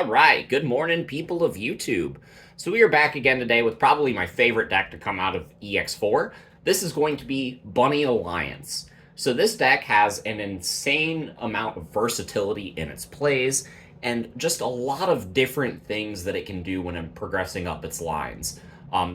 All right, good morning, people of YouTube. So we are back again today with probably my favorite deck to come out of EX4. This is going to be Bunny Alliance. So this deck has an insane amount of versatility in its plays and just a lot of different things that it can do when progressing up its lines.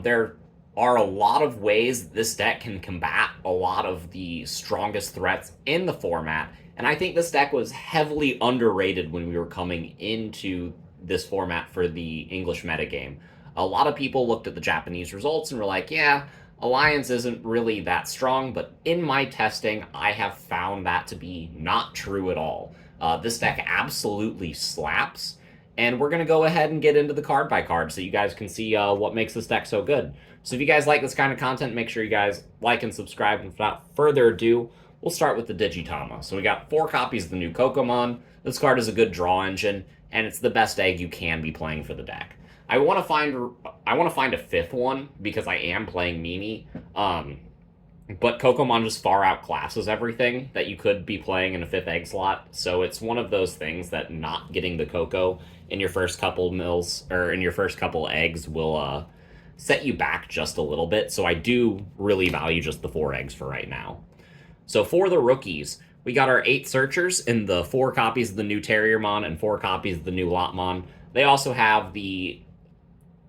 There are a lot of ways this deck can combat a lot of the strongest threats in the format, and I think this deck was heavily underrated when we were coming into this format for the English metagame. A lot of people looked at the Japanese results and were like, yeah, Alliance isn't really that strong, but in my testing, I have found that to be not true at all. This deck absolutely slaps, and we're going to go ahead and get into the card by card so you guys can see what makes this deck so good. So if you guys like this kind of content, make sure you guys like and subscribe. And without further ado, we'll start with the Digitama. So we got 4 copies of the new Kokomon. This card is a good draw engine, and it's the best egg you can be playing for the deck. I want to find a 5th one because I am playing Mimi. But Kokomon just far outclasses everything that you could be playing in a 5th egg slot. So it's one of those things that not getting the Coco in your first couple mills or in your first couple eggs will set you back just a little bit. So I do really value just the 4 eggs for right now. So for the rookies, we got our 8 searchers in the 4 copies of the new Terriermon and 4 copies of the new Lotmon. They also have the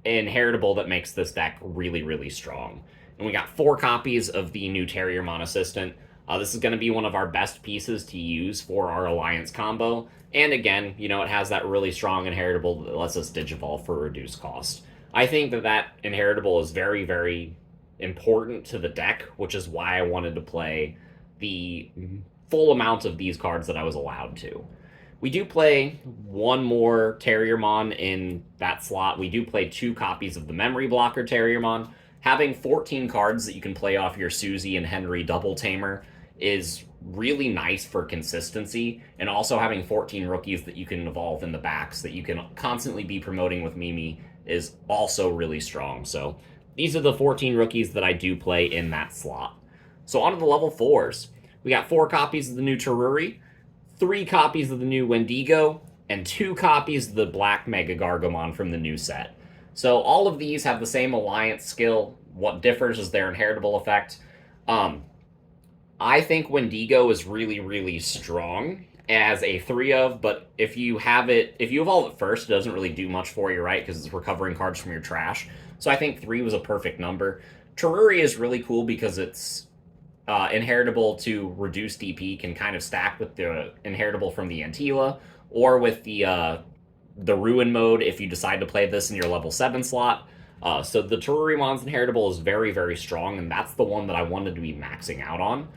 inheritable that makes this deck really, really strong. And we got 4 copies of the new Terriermon Assistant. This is going to be one of our best pieces to use for our Alliance combo. And again, it has that really strong inheritable that lets us Digivolve for reduced cost. I think that inheritable is very, very important to the deck, which is why I wanted to play the full amount of these cards that I was allowed to. We do play 1 more Terriermon in that slot. We do play 2 copies of the Memory Blocker Terriermon. Having 14 cards that you can play off your Susie and Henry double tamer is really nice for consistency, and also having 14 rookies that you can evolve in the backs that you can constantly be promoting with Mimi is also really strong. So these are the 14 rookies that I do play in that slot. So on to the level 4s. We got 4 copies of the new Teruri, 3 copies of the new Wendigo, and 2 copies of the Black Mega Gargomon from the new set. So all of these have the same Alliance skill. What differs is their inheritable effect. I think Wendigo is really, really strong as a 3 of, but if you evolve it first, it doesn't really do much for you, right? Because it's recovering cards from your trash. So I think 3 was a perfect number. Teruri is really cool because it's inheritable to reduce DP, can kind of stack with the inheritable from the Antila, or with the Ruin mode if you decide to play this in your level 7 slot. So the Terurimon's inheritable is very, very strong, and that's the one that I wanted to be maxing out on.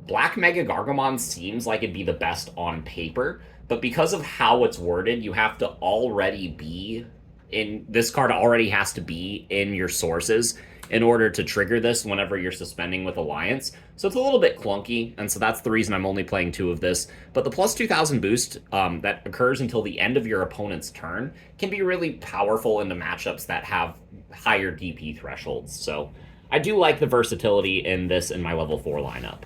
Black Mega Gargomon seems like it'd be the best on paper, but because of how it's worded, you have to already be in... This card already has to be in your sources in order to trigger this whenever you're suspending with Alliance. So it's a little bit clunky, and so that's the reason I'm only playing 2 of this. But the plus 2,000 boost that occurs until the end of your opponent's turn can be really powerful into matchups that have higher DP thresholds. So I do like the versatility in this in my level 4 lineup.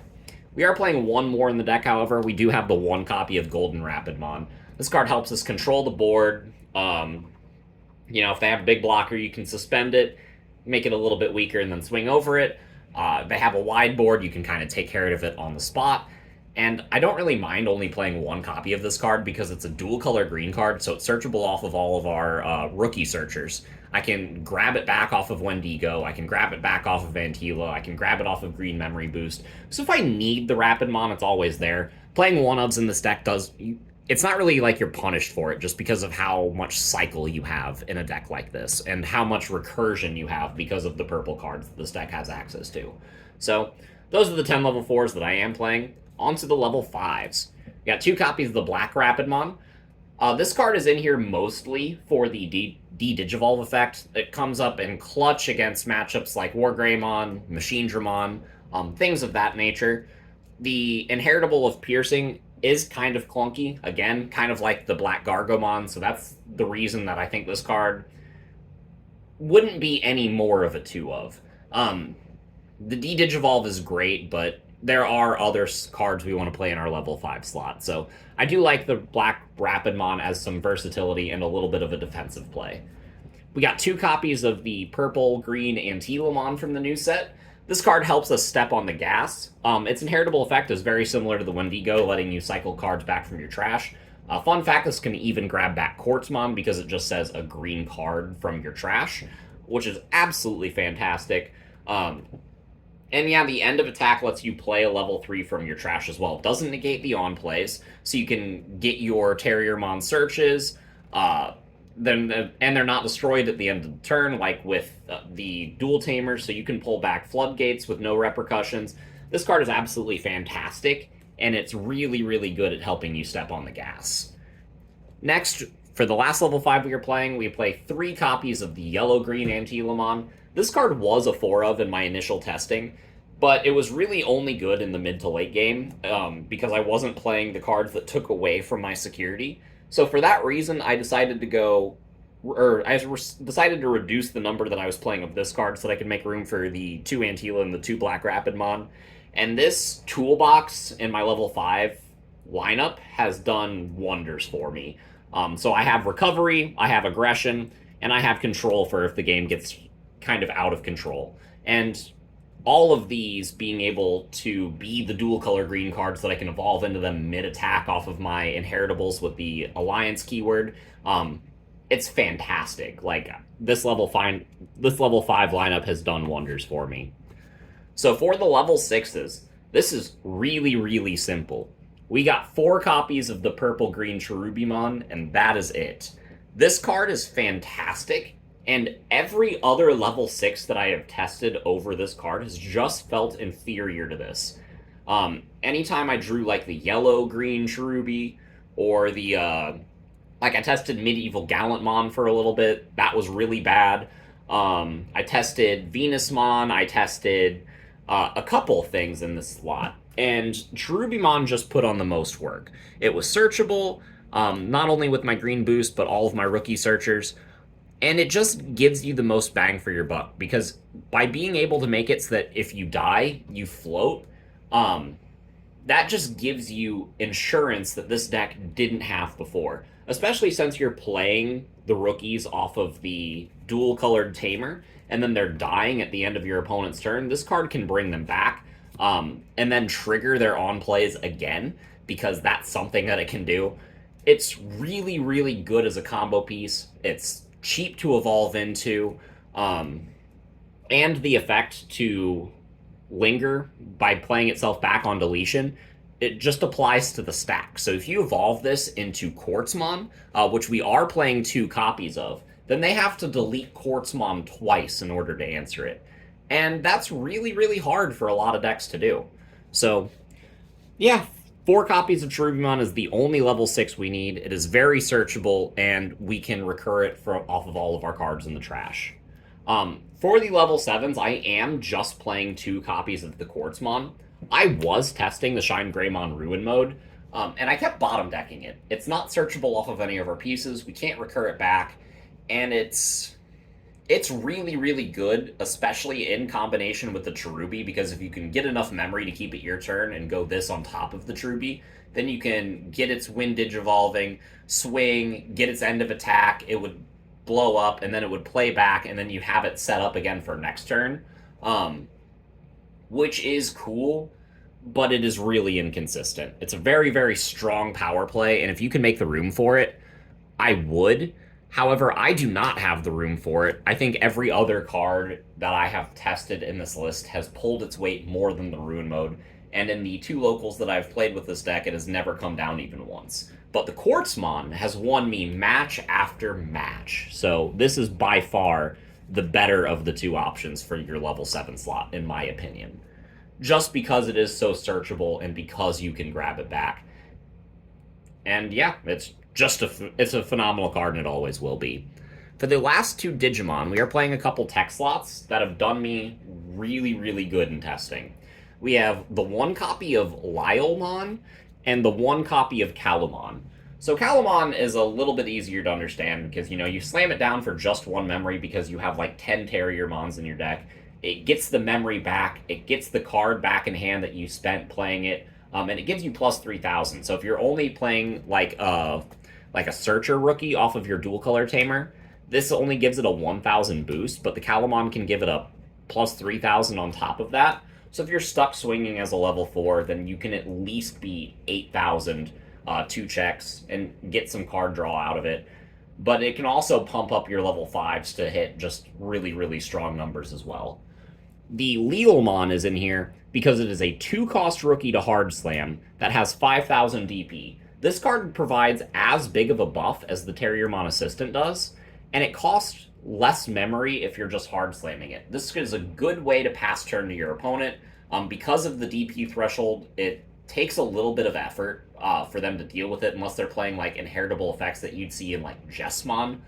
We are playing 1 more in the deck, however. We do have the 1 copy of Golden Rapidmon. This card helps us control the board. If they have a big blocker, you can suspend it, make it a little bit weaker, and then swing over it. They have a wide board. You can kind of take care of it on the spot. And I don't really mind only playing 1 copy of this card because it's a dual-color green card, so it's searchable off of all of our rookie searchers. I can grab it back off of Wendigo, I can grab it back off of Antila, I can grab it off of Green Memory Boost. So if I need the Rapidmon, it's always there. Playing 1-ofs in this deck does... It's not really like you're punished for it just because of how much cycle you have in a deck like this and how much recursion you have because of the purple cards that this deck has access to. So those are the 10 level 4s that I am playing. On to the level 5s. We got 2 copies of the Black Rapidmon. This card is in here mostly for the D-Digivolve effect. It comes up in clutch against matchups like Wargreymon, Machine Dramon, things of that nature. The inheritable of Piercing is kind of clunky, again, kind of like the Black Gargomon, so that's the reason that I think this card wouldn't be any more of a 2 of. The D-Digivolve is great, but there are other cards we want to play in our level 5 slot. So I do like the Black Rapidmon as some versatility and a little bit of a defensive play. We got 2 copies of the purple green Antilamon from the new set. This card helps us step on the gas. Its inheritable effect is very similar to the Wendigo, letting you cycle cards back from your trash. Fun fact, this can even grab back Quartzmon because it just says a green card from your trash, which is absolutely fantastic. And yeah, the end of attack lets you play a level 3 from your trash as well. It doesn't negate the on plays, so you can get your Terriermon searches, and they're not destroyed at the end of the turn, like with the dual Tamers, so you can pull back Floodgates with no repercussions. This card is absolutely fantastic, and it's really, really good at helping you step on the gas. Next, for the last level 5 we are playing, we play 3 copies of the yellow-green Antilamon. This card was a 4 of in my initial testing, but it was really only good in the mid to late game because I wasn't playing the cards that took away from my security. So for that reason, I decided to decided to reduce the number that I was playing of this card so that I could make room for the 2 Antila and the 2 Black Rapidmon. And this toolbox in my level 5 lineup has done wonders for me. So I have recovery, I have aggression, and I have control for if the game gets kind of out of control. And all of these being able to be the dual color green cards that I can evolve into them mid attack off of my inheritables with the alliance keyword, it's fantastic. Like this level 5 lineup has done wonders for me. So for the level 6s, this is really, really simple. We got 4 copies of the purple green Cherubimon, and that is it. This card is fantastic, and every other level 6 that I have tested over this card has just felt inferior to this. Anytime I drew like the yellow-green Cherubi, or the, like I tested Medieval Gallantmon for a little bit, that was really bad. I tested Venusmon, I tested a couple things in this slot, and Cherubimon just put on the most work. It was searchable, not only with my green boost, but all of my rookie searchers. And it just gives you the most bang for your buck, because by being able to make it so that if you die, you float, that just gives you insurance that this deck didn't have before. Especially since you're playing the rookies off of the dual-colored Tamer, and then they're dying at the end of your opponent's turn, this card can bring them back, and then trigger their on-plays again, because that's something that it can do. It's really, really good as a combo piece. It's cheap to evolve into, and the effect to linger by playing itself back on deletion, it just applies to the stack. So if you evolve this into Quartzmon, which we are playing 2 copies of, then they have to delete Quartzmon twice in order to answer it. And that's really, really hard for a lot of decks to do. So, yeah, 4 copies of Cherubimon is the only level 6 we need. It is very searchable, and we can recur it off of all of our cards in the trash. For the level 7s, I am just playing 2 copies of the Quartzmon. I was testing the Shine Greymon Ruin mode, and I kept bottom decking it. It's not searchable off of any of our pieces, we can't recur it back, and it's really, really good, especially in combination with the Cherubi, because if you can get enough memory to keep it your turn and go this on top of the Cherubi, then you can get its windage evolving, swing, get its end of attack, it would blow up, and then it would play back, and then you have it set up again for next turn, which is cool, but it is really inconsistent. It's a very, very strong power play, and if you can make the room for it, I would. However, I do not have the room for it. I think every other card that I have tested in this list has pulled its weight more than the Ruin mode, and in the 2 locals that I've played with this deck, it has never come down even once. But the Quartzmon has won me match after match, so this is by far the better of the 2 options for your level 7 slot, in my opinion. Just because it is so searchable and because you can grab it back. And yeah, it's a phenomenal card, and it always will be. For the last 2 Digimon, we are playing a couple tech slots that have done me really, really good in testing. We have the 1 copy of Lylemon and the 1 copy of Calumon. So Calumon is a little bit easier to understand because, you slam it down for just 1 memory because you have like 10 Terriermons in your deck, It gets the memory back. It gets the card back in hand that you spent playing it, and it gives you plus 3,000. So if you're only playing like a searcher rookie off of your dual color tamer, this only gives it a 1,000 boost, but the Calamon can give it a plus 3,000 on top of that. So if you're stuck swinging as a level 4, then you can at least be 8,000 two checks and get some card draw out of it. But it can also pump up your level 5s to hit just really, really strong numbers as well. The Leomon is in here because it is a 2-cost rookie to hard slam that has 5,000 DP. This card provides as big of a buff as the Terriermon Assistant does, and it costs less memory if you're just hard slamming it. This is a good way to pass turn to your opponent. Because of the DP threshold, it takes a little bit of effort for them to deal with it unless they're playing like inheritable effects that you'd see in like Jessmon,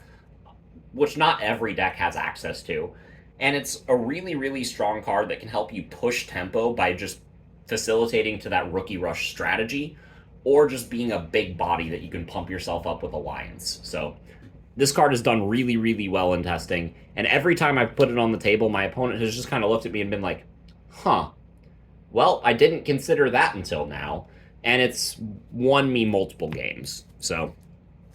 which not every deck has access to. And it's a really, really strong card that can help you push tempo by just facilitating to that rookie rush strategy, or just being a big body that you can pump yourself up with Alliance. So this card has done really, really well in testing, and every time I've put it on the table, my opponent has just kind of looked at me and been like, huh, well, I didn't consider that until now, and it's won me multiple games. So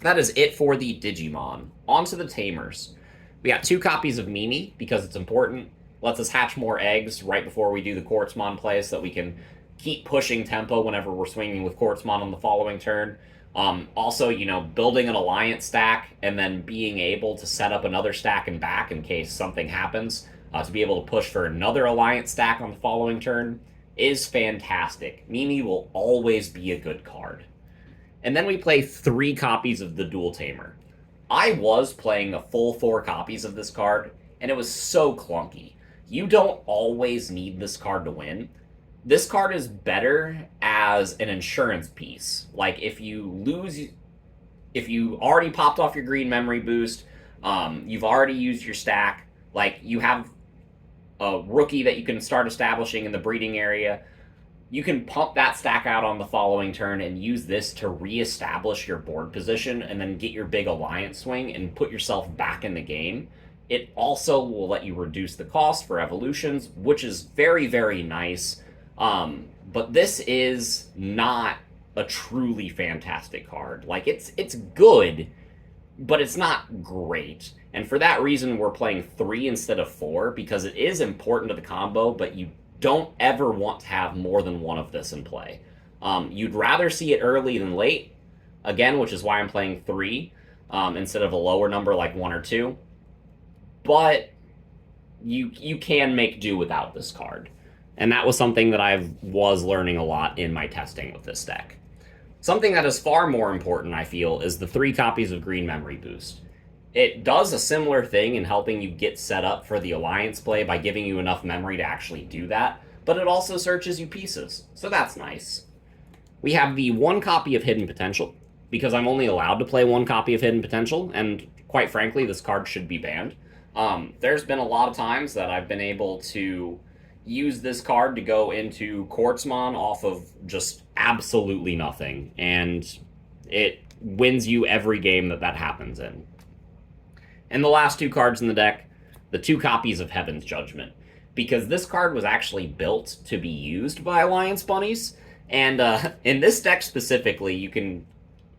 that is it for the Digimon. On to the Tamers. We got 2 copies of Mimi, because it's important. Lets us hatch more eggs right before we do the Quartzmon play so that we can keep pushing tempo whenever we're swinging with Quartzmon on the following turn. Also, building an alliance stack and then being able to set up another stack and back in case something happens, to be able to push for another alliance stack on the following turn is fantastic. Mimi will always be a good card. And then we play 3 copies of the Dual Tamer. I was playing the full 4 copies of this card, and it was so clunky. You don't always need this card to win. This card is better as an insurance piece. Like, if you already popped off your green memory boost, you've already used your stack, like, you have a rookie that you can start establishing in the breeding area, you can pump that stack out on the following turn and use this to reestablish your board position and then get your big alliance swing and put yourself back in the game. It also will let you reduce the cost for evolutions, which is very, very nice. But this is not a truly fantastic card. Like, it's good, but it's not great. And for that reason, we're playing 3 instead of 4, because it is important to the combo, but you don't ever want to have more than one of this in play. You'd rather see it early than late, again, which is why I'm playing 3 instead of a lower number like 1 or 2. But you can make do without this card. And that was something that I was learning a lot in my testing with this deck. Something that is far more important, I feel, is the 3 copies of Green Memory Boost. It does a similar thing in helping you get set up for the Alliance play by giving you enough memory to actually do that, but it also searches you pieces, so that's nice. We have the 1 copy of Hidden Potential, because I'm only allowed to play 1 copy of Hidden Potential, and quite frankly, this card should be banned. There's been a lot of times that I've been able to use this card to go into Quartzmon off of just absolutely nothing, and it wins you every game that happens in. And the last 2 cards in the deck, the 2 copies of Heaven's Judgment, because this card was actually built to be used by Alliance Bunnies, and in this deck specifically, you can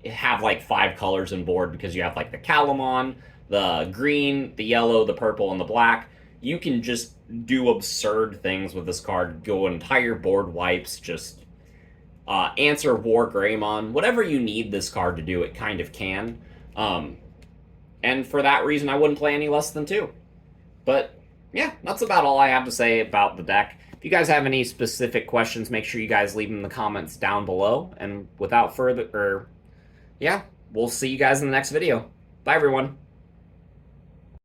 have like 5 colors in board because you have like the Calamon, the green, the yellow, the purple, and the black. You can just do absurd things with this card, go entire board wipes, just answer War Greymon, whatever you need this card to do, it kind of can. And for that reason, I wouldn't play any less than 2. But yeah, that's about all I have to say about the deck. If you guys have any specific questions, make sure you guys leave them in the comments down below. And without further, yeah, we'll see you guys in the next video. Bye, everyone.